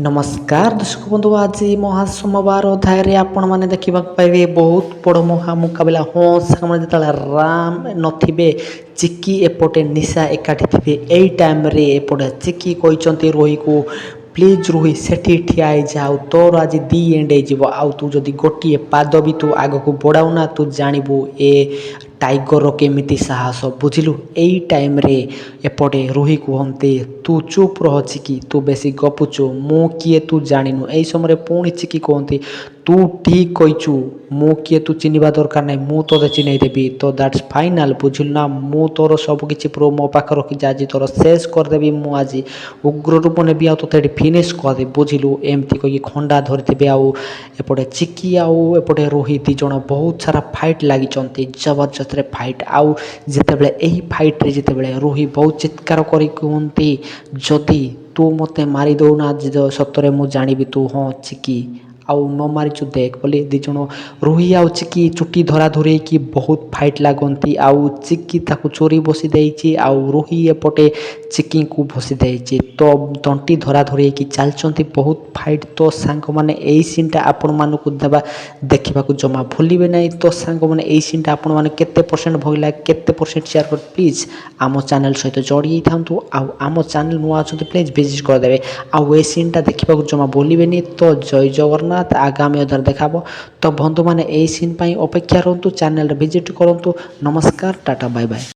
नमस्कार दर्शक बंधु आज महासोमवार अध्याय आपण मैंने देखा पाइबे बहुत बड़ मुकाबला हाँ सामने जो राम नथिबे चिक्की एपटे निशा एकाठी थे यही टाइम रे एपटे चिक्की कहते रोही को प्लीज रोही सेठी ठिया जाओ तोर आज दी एंड आउ तू जदि गोटे पाद भी तू आग को बढ़ाऊना तू जानबू ए टाइगर केमिति साहस बुझिलु यही टाइम रे एपटे रोही कहते तू चुप रह चिकी तू बेसी गपुचु मु किए तू जानिनु यही समय पुणी चिकी कहती तू ठीक कहीचु मु किए तू चिन्हवा दरकार ना मु तोते चिन्हई देवी तो दैट्स फाइनाल बुझिलु ना मु तोर सबकि प्रो मो पाख रखी आज तोर शेष करदेवी मु आज उग्र रूप ने भी आते फिनिश करदे बुझिलु एमती कही खंडा धरते आउटे चिकी आउटे रोही दी जन बहुत सारा फाइट लगी जबरदस्त फाइट आउ जितेबले यही फाइट रे जितेबले रोही बहुत चित्कार करी कहती जदि तू मते मारी दौना सतरे मु जानिबी तू हाँ चिकी आउ न मारिचु देख बोली दी जन रोही आउ चिकी चुटी धरा धुरी की बहुत फाइट लागती आउ चिकी ताकू चोरी बसी देइची आउ रोही एपटे चिकी को बसी देइची तो तंटी धरा धुरी की चलचंती बहुत फाइट तो सांग माने एई सीनटा आपण मानकू देबा देखा जमा भूलिबे नहीं तो सांग माने एई सीनटा आपण माने केते परसेंट भइला केते परसेंट शेयर कर प्लीज आम चैनल सहित जोड़ी थांतु आउ आम चैनल नुआ अछंती प्लीज विजिट कर देबे आउ ए सीनटा देखा जमा भूलिबेनी तो जय जगन्नाथ आगामी अध्याय देखा तो बंधु मैंने यही सीन पर अपेक्षा रहतु चैनल विजिट करूँ नमस्कार टाटा बाय बाय।